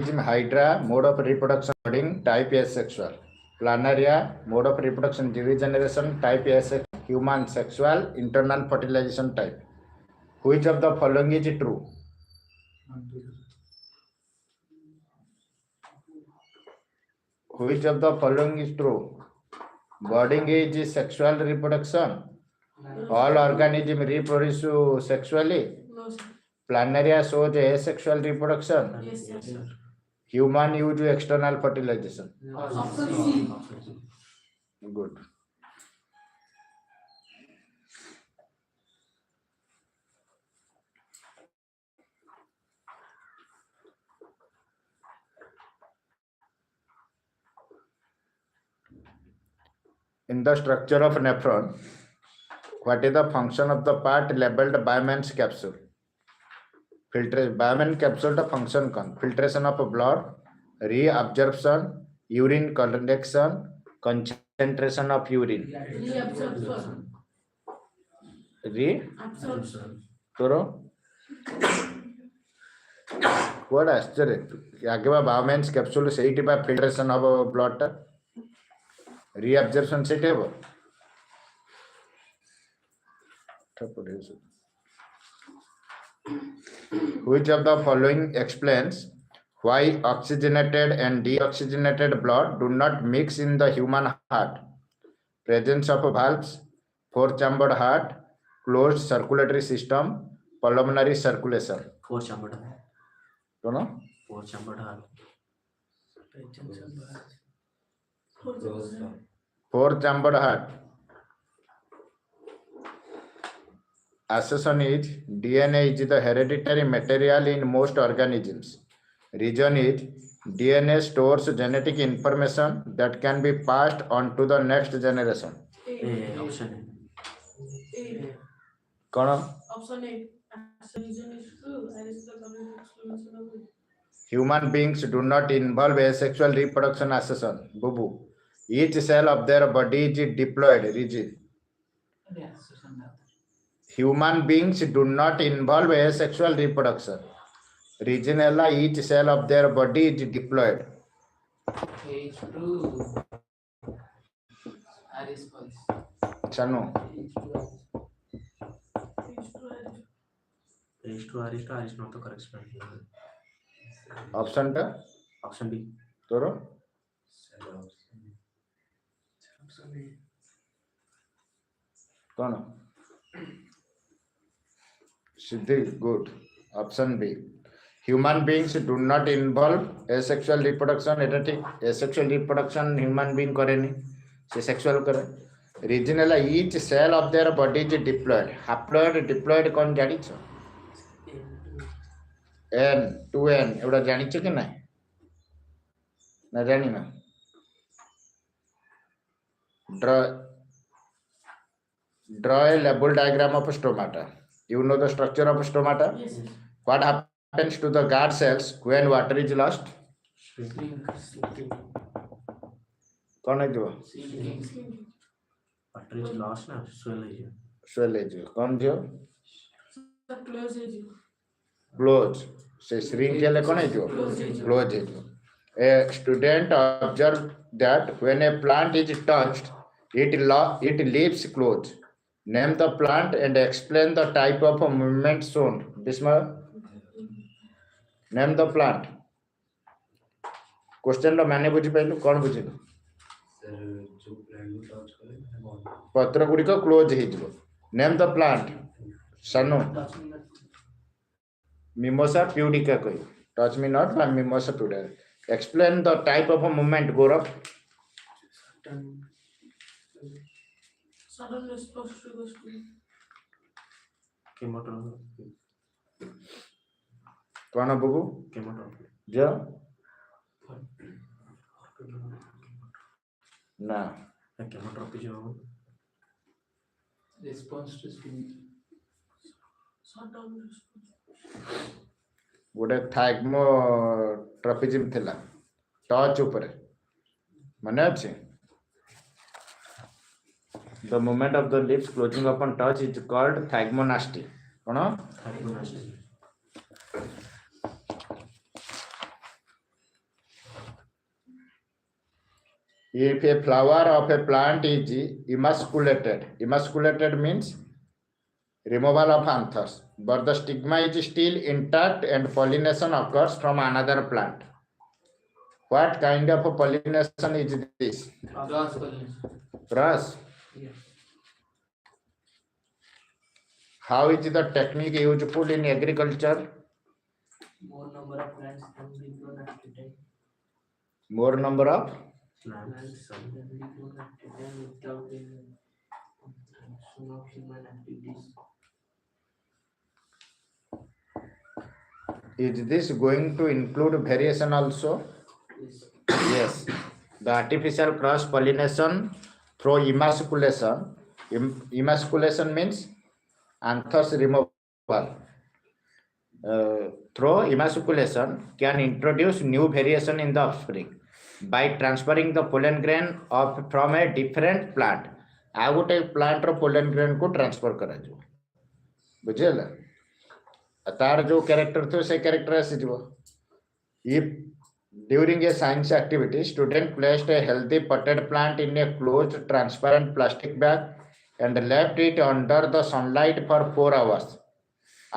Hydra, mode of reproduction budding, type asexual. Planaria, mode of reproduction regeneration, type asexual. Human, sexual, internal fertilization type. Which of the following is true? Which of the following is true? Budding is sexual reproduction. All organisms reproduce sexually. Planaria shows asexual reproduction. Yes, sir. Human use external fertilization. Good. In the structure of nephron, what is the function of the part labeled Byman's capsule? Byman capsule the function con filtration of blood, reabsorption, urine conduction, concentration of urine. Reabsorption. Reabsorption. Toro. What आश्चर्य आगे बा Byman's capsule से ही बा filtration of blood टा reabsorption से टे बा Which of the following explains why oxygenated and deoxygenated blood do not mix in the human heart? Presence of valves, four-chambered heart, closed circulatory system, pulmonary circulation. Four-chambered heart. Dono? Four-chambered heart. Four-chambered heart. Assertion is DNA is the hereditary material in most organisms. Reason is DNA stores genetic information that can be passed on to the next generation. Option A. Kono? Option A. Reason is true. And is the correct explanation of it. Human beings do not involve asexual reproduction. Assertion. Bubu. Each cell of their body is diploid. Reason. Human beings do not involve asexual reproduction. Reason each cell of their body is diploid. H2 R is false. Chanu. H2R is not the correct explanation. Option ta? Option B. Toro? Kono? Siddhi, good. Option B. Human beings do not involve asexual reproduction. Asexual reproduction human being करेनी, से sexual करे. Reason each cell of their body is diploid. Haploid, diploid कौन जानी छो? N, 2N, एवढा जानी छो कि नहीं? ना जानी ना. Draw a label diagram of stomata. You know the structure of stomata? Yes. What happens to the guard cells when water is lost? कौन है जो? Water is lost ना, swell है जो. Swell है जो. कौन जो? Close है जो. Close. से shrink के लिए कौन है जो? Close है जो. A student observed that when a plant is touched, it leaves close. Name the plant and explain the type of movement shown. Bismarck. Name the plant. Question लो मैंने बुझी पहलू कौन बुझी लो? पत्र गुड़ी को क्लोज ही जो. Name the plant. सनो. Mimosa pudica कोई. Touch me not by Mimosa pudica. Explain the type of a movement. Gaurav. Sudden response to the school. Chemotherapy. कौन है बुबू? Chemotherapy. जो? ना. Chemotherapy जो. Response to school. Sudden response. गोटे थाइग्मो ट्रपिजिम थिला touch ऊपर माने अछि the movement of the lips closing upon touch is called thygmonasty cone If a flower of a plant is emasculated means removal of anthers, but the stigma is still intact and pollination occurs from another plant. What kind of pollination is this? Cross pollination. Cross. Yes. How is the technique useful in agriculture? More number of plants can be grown at a time. More number of Plants. Can be grown at a time without the action of human activities. is this going to include variation also? Yes. Yes. The artificial cross pollination through emasculation. Emasculation means anthers removal. Through emasculation can introduce new variation in the offspring by transferring the pollen grain from a different plant. ଆଉ ଗୋଟେ plant ର pollen grain को transfer କରାଯିବ ବୁଝିହେଲା तार जो character थे से character आसीଯିବ if during a science activity student placed a healthy potted plant in a closed transparent plastic bag and left it under the sunlight for 4 hours.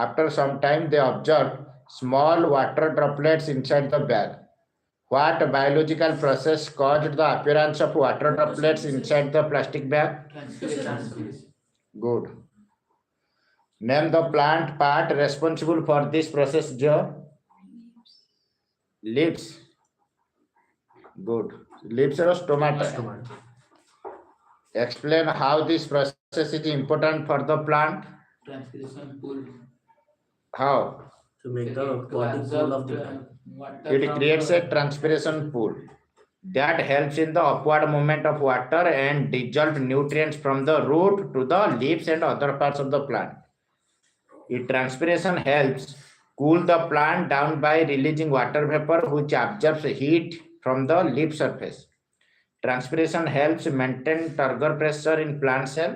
After some time they observed small water droplets inside the bag. What biological process caused the appearance of water droplets inside the plastic bag? Transpiration. Good. Name the plant part responsible for this process, Joe. Leaves. Good. Leaves are stomata. Tomato. Explain how this process is important for the plant. Transpiration pool. How? To make the To body absorb cool of the the plant. water It from creates the- a transpiration pool that helps in the upward movement of water and dissolve nutrients from the root to the leaves and other parts of the plant. Transpiration helps cool the plant down by releasing water vapor which absorbs heat from the leaf surface. Transpiration helps maintain turgor pressure in plant cell,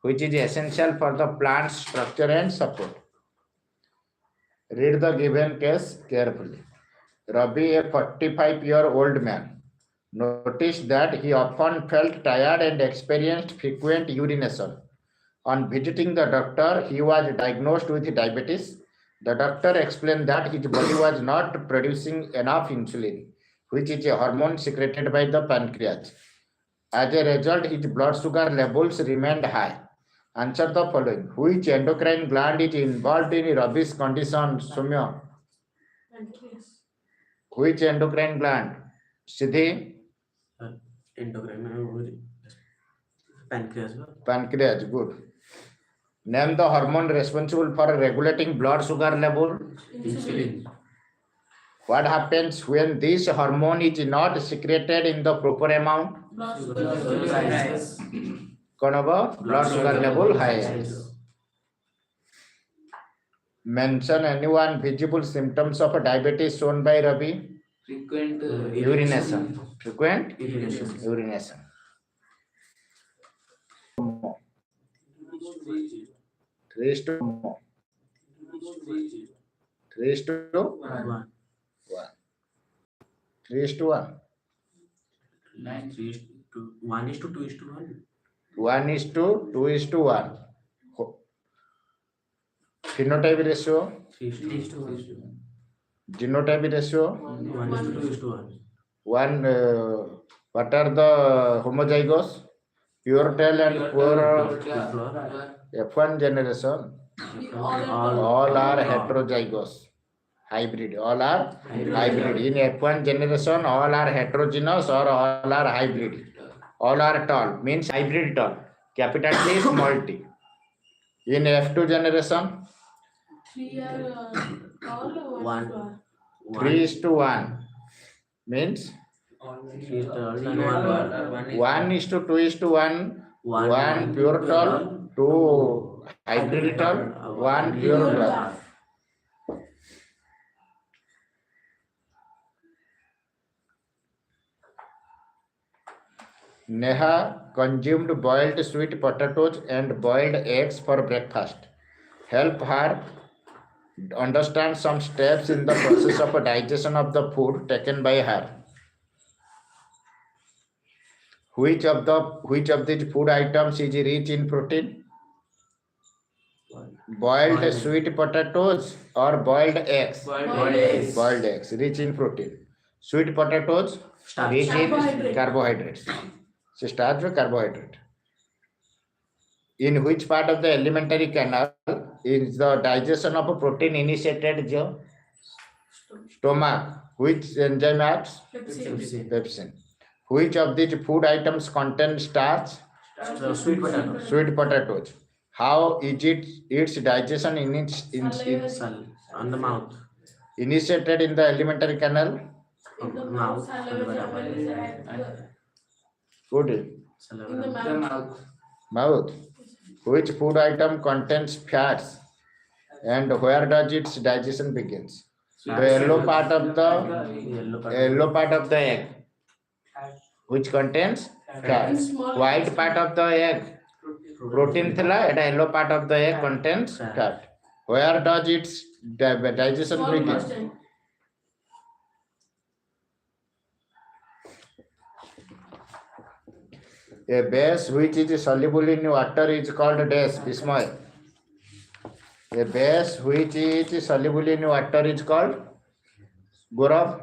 which is essential for the plant's structure and support. Read the given case carefully. Ravi, a 45-year-old man, noticed that he often felt tired and experienced frequent urination. On visiting the doctor, he was diagnosed with diabetes. The doctor explained that his body was not producing enough insulin, which is a hormone secreted by the pancreas. As a result, his blood sugar levels remained high. Answer the following. Which endocrine gland is involved in Ravi's condition, Soumya? Pancreas. Which endocrine gland? Siddhi? Endocrine. Pancreas. Pancreas, good. Name the hormone responsible for regulating blood sugar level. Insulin. What happens when this hormone is not secreted in the proper amount? Blood Blood sugar. sugar rise. Blood sugar level high. Mention any one visible symptoms of diabetes shown by Ravi. Frequent Urination. Frequent Urination. urination. 3:1. 1. 3:1. 1 is to 2 is to 1. 1:2:1. Phenotype ratio. 3 is to 1. Genotype ratio. 1 is to 2 is to 1. What are the homozygous? Pure tail and pure F1 generation. All are heterozygous. Hybrid. All are hybrid. In F1 generation, all are heterogeneous or all are hybrid. All are tall. Means hybrid tall. Capital T, small t. In F2 generation, 3 are tall, 1 One. are. 3:1. Means 3 is tall and 1 1:2:1. 1 pure tall, 2 hybrid tall, 1 pure tall. Neha consumed boiled sweet potatoes and boiled eggs for breakfast. Help her understand some steps in the process of digestion of the food taken by her. Which of these food items is rich in protein? Boiled Boiled sweet potatoes or boiled eggs? Boiled eggs. Boiled eggs, rich in protein. Sweet potatoes, Starch. rich in Carbohydrate. carbohydrates. So starch or carbohydrate. In which part of the alimentary canal is the digestion of protein initiated? The stomach. Which enzyme acts? Pepsi. Pepsin. Which of these food items contain starch? Sweet potato. Sweet potatoes. How is its digestion On the mouth. initiated in the alimentary canal? In the Mouth. mouth, salivary is at Food. in the mouth. Mouth. Which food item contains fats and where does its digestion begins? The yellow part of the egg, which contains fats. White part of the egg, protein thila, eta yellow part of the egg contains fat. Where does its digestion Small begin? intestine. A base which is soluble in water is called dash. Bismay. A base which is soluble in water is called Gaurav.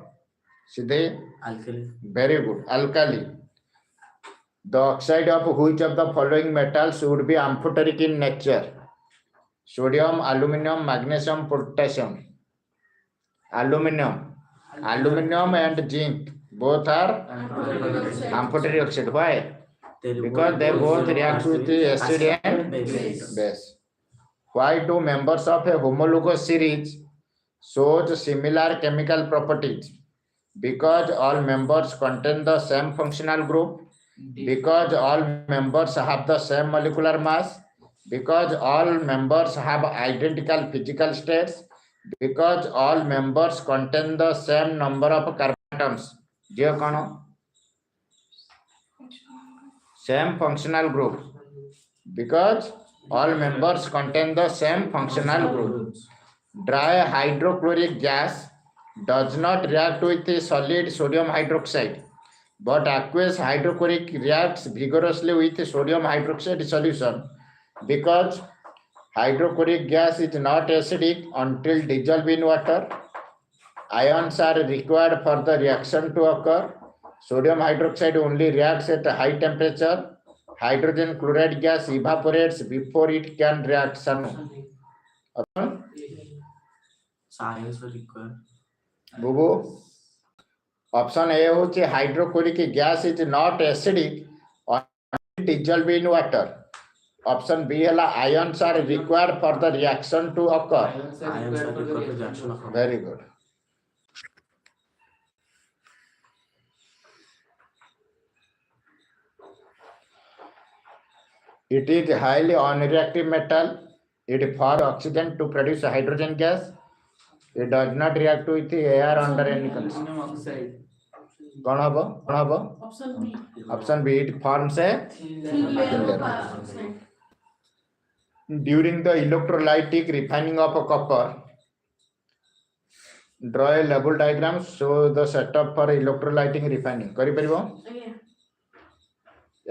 Siddhi. Alkali. Very good. Alkali. The oxide of which of the following metals would be amphoteric in nature? Sodium, aluminum, magnesium, potassium. Aluminum. Aluminum and zinc both are amphoteric oxide. Why? Because they both react with the acid and base. Why do members of a homologous series show similar chemical properties? Because all members contain the same functional group, because all members have the same molecular mass, because all members have identical physical states, because all members contain the same number of carbon atoms. Same functional group. Because all members contain the same functional group. Dry hydrochloric gas does not react with the solid sodium hydroxide, but aqueous hydrochloric reacts vigorously with sodium hydroxide solution because hydrochloric gas is not acidic until dissolved in water. Ions are required for the reaction to occur. Sodium hydroxide only reacts at a high temperature. Hydrogen chloride gas evaporates before it can react. Science will require. Bubu. Option A होचे hydrochloric gas is not acidic until dissolved in water. Option B है ions are required for the reaction to occur. Ions are required for reaction of occur. Very good. It is highly unreactive metal. It forms oxygen to produce hydrogen gas. It does not react with the air under any condition. कौन हबो? Option B. Option B. It forms a Thin layer of oxide. during the electrolytic refining of a copper. Draw a level diagram. Show the setup for electrolyting refining. करी परिबो? Yeah.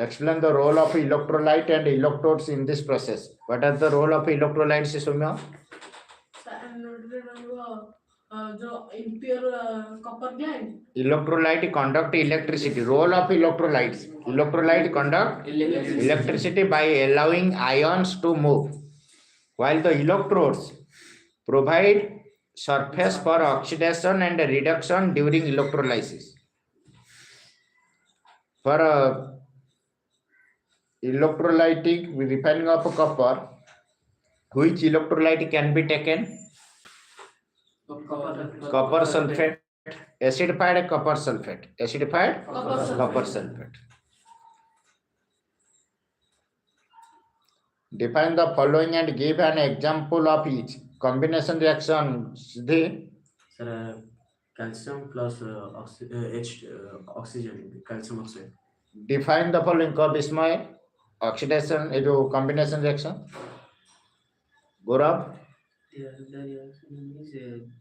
Explain the role of electrolyte and electrodes in this process. What is the role of electrolytes, Soumya? जो impure copper gland. Electrolyte conduct electricity. Role of electrolytes. Electrolyte conduct electricity by allowing ions to move, while the electrodes provide surface for oxidation and reduction during electrolysis. For electrolytic refining of copper, which electrolyte can be taken? Copper sulfate, acidified copper sulfate, acidified copper sulfate. Define the following and give an example of each. Combination reaction. Siddhi. Sir, calcium plus oxygen, calcium oxide. Define the following. Kab isme oxidation is combination reaction. Gaurav. The reaction is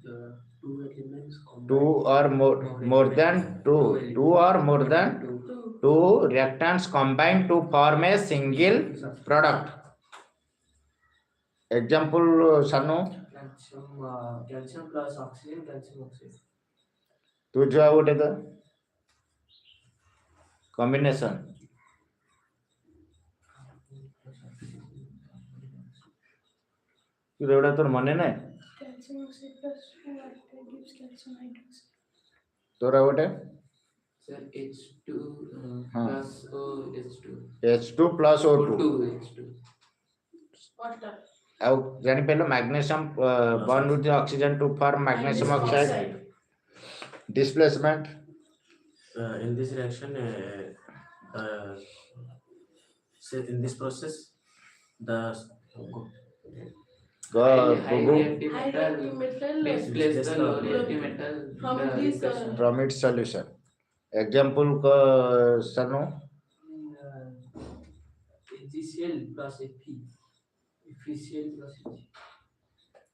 the two elements combined. Two or more than two. Two or more than Two. two reactants combine to form a single product. Example, Sanu, calcium plus oxygen, calcium oxide. tu jo ଗୋଟେ ତ combination. ଏଗୁଡ଼ା ତୋର ମନେ ନାହିଁ Calcium oxide plus 2 gives calcium hydroxide. ତୋର ଗୋଟେ Sir, H2 हाँ. plus H2. H2 plus O2 H2. Water. ଆଉ ଜାଣିପାରିଲ magnesium bond with the oxygen to form magnesium oxide. Displacement In this reaction, in this process, the High Gugu reactive High metal reactive metal displaces the low displaces reactive metal from in the this, reaction. from its solution. Example Sanu, HgCl plus Fe. FeCl plus Hg.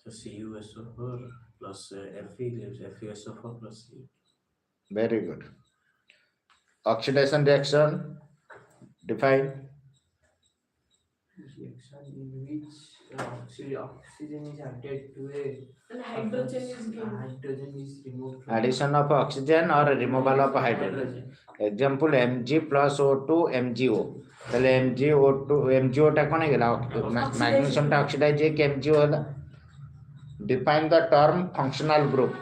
so CuSO4 plus Fe gives FeSO4 plus C. very good. Oxidation reaction define. Reaction in which oxygen is added to a and hydrogen is given. hydrogen is removed from Addition of oxygen or removal of hydrogen. Example Mg plus O2 MgO. তাহলে MgO টা কোন গেল magnesium টা oxidize ହେଇକି MgO ହେଲା. Define the term functional group.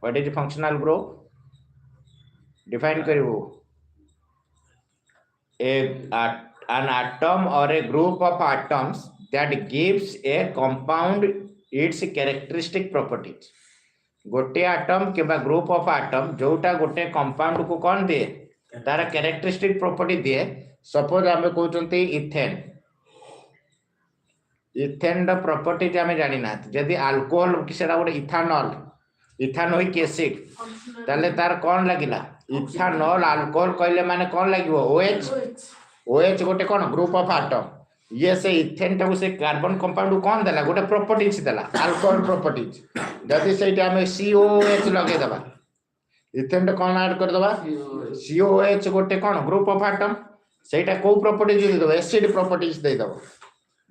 What is functional group? Define करिवो. An atom or a group of atoms that gives a compound its characteristic properties. गोटे atom किबा group of atom जोटा गोटे compound को कौन दिए तार characteristic property दिए. Suppose आमे कहउचंती ethane. Ethane the properties आमे जानि ना. यदि अल्कोहल किसेरा गोटे इथानोइक एसिड ताले तार कौन लागिला इथानॉल अल्कोहल कहले माने कौन लागिवो OH गोटे कौन ग्रुप ऑफ आटम. ये से इथेन टाको से कार्बन कंपाउंड कौन देला गोटे प्रॉपर्टीज देला अल्कोहल प्रॉपर्टीज. जदि सेटा हमें COOH लगे दबा इथेन टा कौन ऐड कर दबा COOH गोटे कौन ग्रुप ऑफ आटम सेटा को प्रॉपर्टीज दे दबा एसिड प्रॉपर्टीज दे दबा.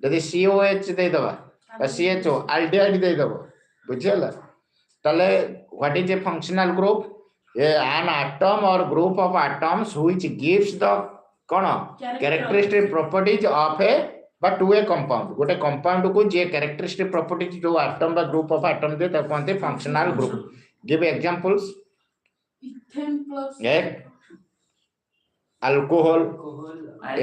जदि COOH दे दबा CHO एल्डिहाइड दे दबा बुझियला. ताले what is a functional group? an atom or group of atoms which gives the कौन कैरेक्टरिस्टिक प्रॉपर्टीज ऑफ ए बा टू ए कंपाउंड. गोटे कंपाउंड को जे कैरेक्टरिस्टिक प्रॉपर्टीज जो एटम बा ग्रुप ऑफ एटम दे ताको कहते functional group. Give examples. Ethane plus एक alcohol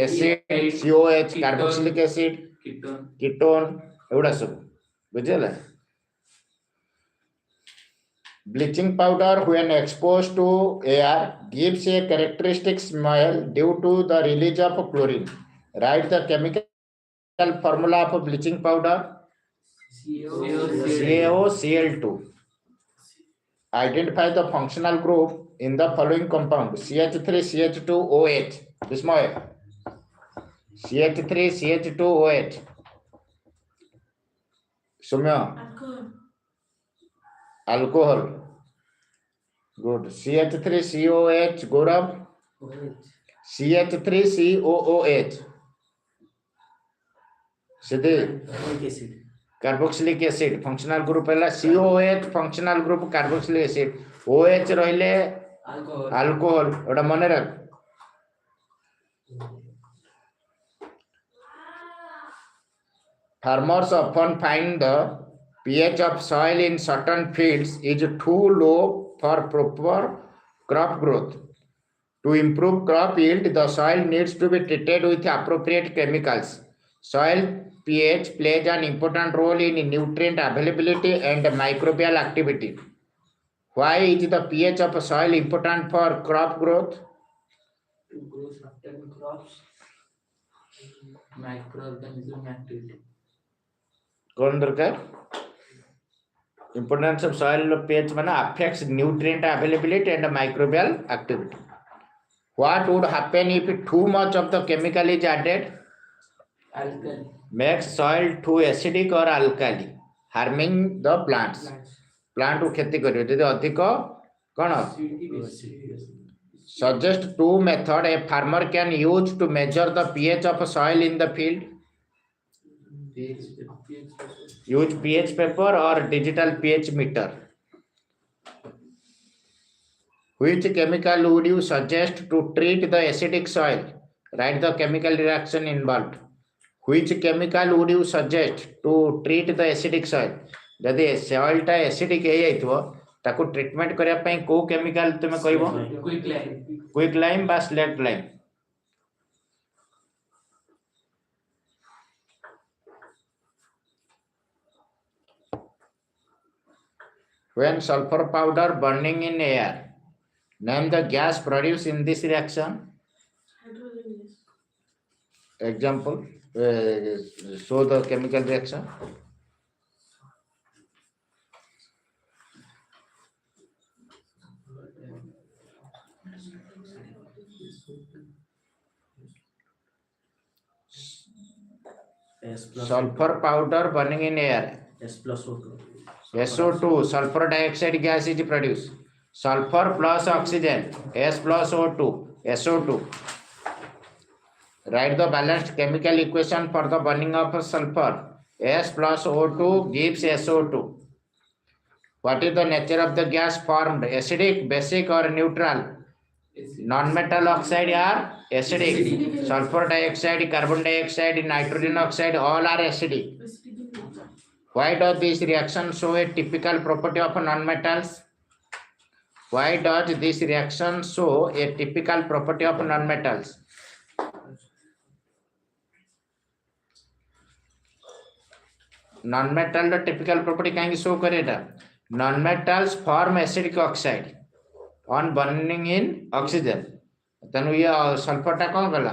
acid COH carboxylic acid ketone एवडा सब बुझला. Bleaching powder when exposed to air gives a characteristic smell due to the release of chlorine. Write the chemical formula of bleaching powder. CaOCl2. Identify the functional group in the following compound. CH3CH2OH. Bismoy. CH3CH2OH. Sumya. Alcohol. Good. CH3COH. Gaurav. CH3COOH. Siddhi. acid. Carboxylic acid. Functional group है COOH. Functional group carboxylic acid. OH रहिले alcohol. ओटा मने रख. Farmers often find the pH of soil in certain fields is too low for proper crop growth. To improve crop yield, the soil needs to be treated with appropriate chemicals. Soil pH plays an important role in nutrient availability and microbial activity. Why is the pH of soil important for crop growth? To grow certain crops, microorganism activity. कौन दरकार? Importance of soil pH mana affects nutrient availability and microbial activity. What would happen if too much of the chemical is added? Alkali. Makes soil too acidic or alkali, harming the plants. Plant को क्षति करियो. यदि अधिक कौन Suggest two methods a farmer can use to measure the pH of soil in the field. Use pH paper or digital pH meter. Which chemical would you suggest to treat the acidic soil? Write the chemical reaction involved. Which chemical would you suggest to treat the acidic soil? जदि soil टा acidic हे जाइथो ताको treatment करिया पई को chemical तुमे कहबो quick lime बा slaked lime when sulfur powder burning in air name the gas produced in this reaction Hydrogen gas. example show the chemical reaction S plus sulfur powder burning in air S plus O2. SO2 sulfur dioxide gas is produced sulfur plus oxygen S plus O2 SO2 write the balanced chemical equation for the burning of sulfur S plus O2 gives SO2 what is the nature of the gas formed acidic basic or neutral non-metal oxide are acidic sulfur dioxide carbon dioxide nitrogen oxide all are acidic Acidic nature. why does this reaction show a typical property of non-metals? Why does this reaction show a typical property of non-metals? Non-metal typical property can show करेगा. Non-metals form acidic oxide on burning in oxygen. तेनु ये sulphur टा कौन गला?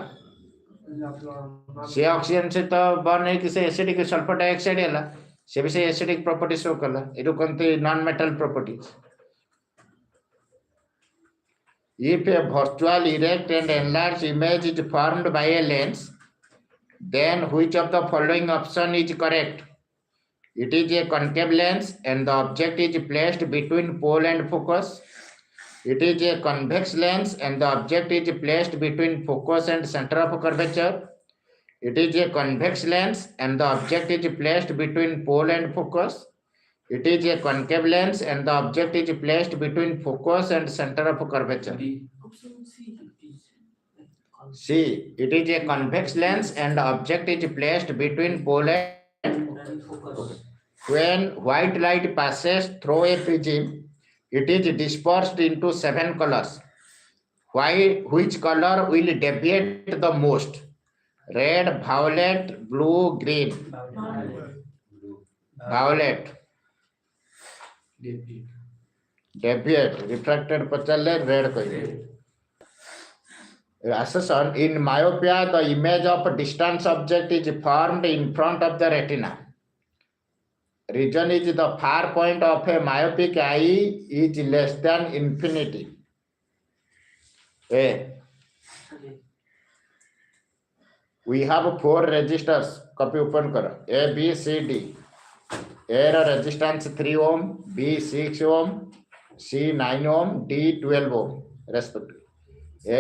से oxygen से तो burn है किसे एसिडिक सल्फर डाइऑक्साइड है ला से भी से एसिडिक प्रॉपर्टी शो करला इडो कंते non metal properties if a virtual erect and enlarged image is formed by a lens then which of the following option is correct it is a concave lens and the object is placed between pole and focus it is a convex lens and the object is placed between focus and center of curvature it is a convex lens and the object is placed between pole and focus it is a concave lens and the object is placed between focus and center of curvature Option C. C it is a convex lens and the object is placed between pole and focus. when white light passes through a prism it is dispersed into 7 colors why which color will deviate the most red violet blue green violet deviate refracted pachale red कहिए assassin in myopia the image of a distant object is formed in front of the retina reason is the far point of a myopic eye is less than infinity a we have 4 resistors copy open karo a b c d a ର resistance 3 ohm b 6 ohm c 9 ohm d 12 ohm respectively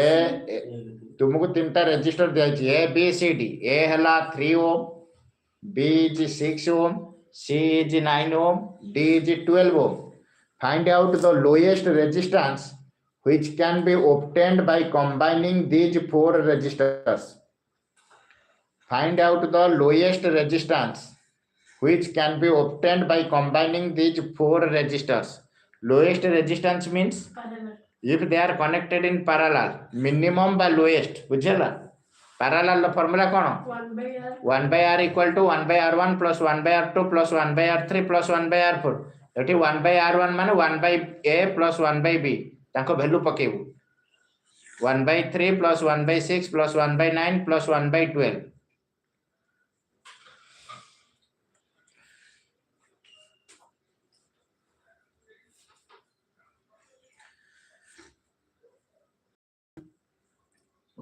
a तुमको तीनटा resistor दिया A B C D A हला 3 ohm b is 6 ohm c is 9 ohm d is 12 ohm find out the lowest resistance which can be obtained by combining these 4 resistors find out the lowest resistance which can be obtained by combining these 4 resistors lowest resistance means Parallel. if they are connected in parallel minimum by lowest बुझेला parallel formula कौन 1 by R. 1 by r equal to 1 by r1 plus 1 by r2 plus 1 by r3 plus 1 by r4 एठी 1 by r1 माने 1 by a plus 1 by b ताको value पकेबू 1 by 3 plus 1 by 6 plus 1 by 9 plus 1 by 12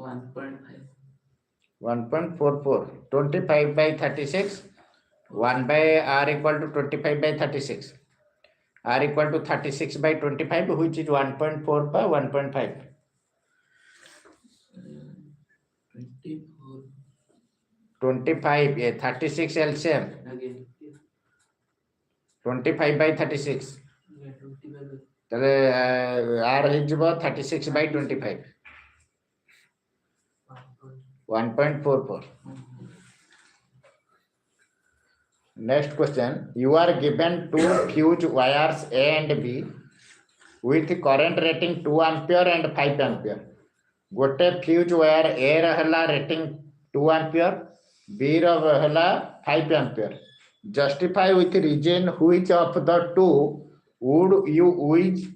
1.5. 1.44 25 by 36 1 by r equal to 25 by 36 r equal to 36 by 25 which is 1.4 by 1.5 24 25 a 36 LCM again. 25 by 36 Yeah, 25. তাহলে r ହେଇଯିବ 36 by 25 1.44. Next question, you are given two fuse wires A and B with current rating 2 ampere and 5 ampere. गोटे fuse wire ए रहला rating 2 ampere, B रहला 5 ampere. Justify with reason which of the two would you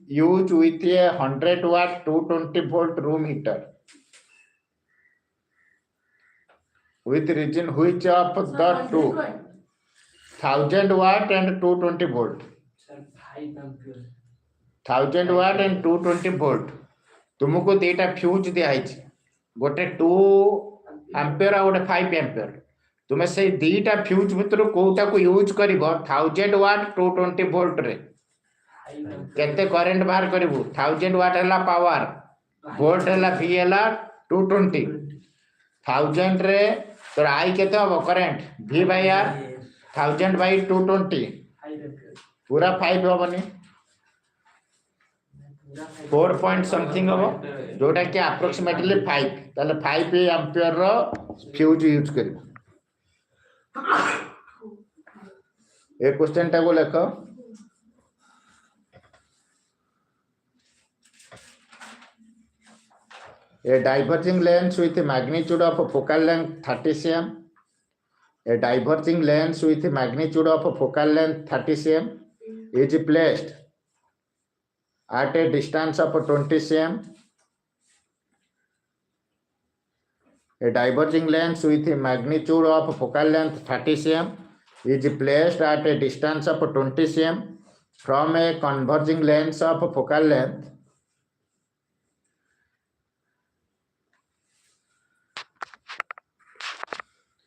use with a 100 watt 220 volt room heater. With reason which of the two 1000 watt and 220 volt. Sir, 5 ampere. 1000 watt and 220 volt. तुमको दीटा fuse दिया है गोटे 2 ampere और गोटे 5 ampere तुम से दीटा fuse भितर कोटा को यूज करिवो 1000 वाट 220 वोल्ट रे 5 ampere. केते करंट बाहर करिवो 1000 वाट हला पावर वोल्ट हला V हला 220 1000 रे तो आई केते हो current V by R 1000 by 220 5 ampere. पूरा 5 होबनी 4 पॉइंट समथिंग हो जोटा कि अप्रोक्सीमेटली 5 ताले 5 एम्पियर रो फ्यूज यूज करिवो ए क्वेश्चन टा को लेखो a diverging lens with a magnitude of focal length 30 cm, a diverging lens with a magnitude of focal length 30 cm is placed at a distance of 20 cm. A diverging lens with a magnitude of focal length 30 cm is placed at a distance of 20 cm from a converging lens of focal length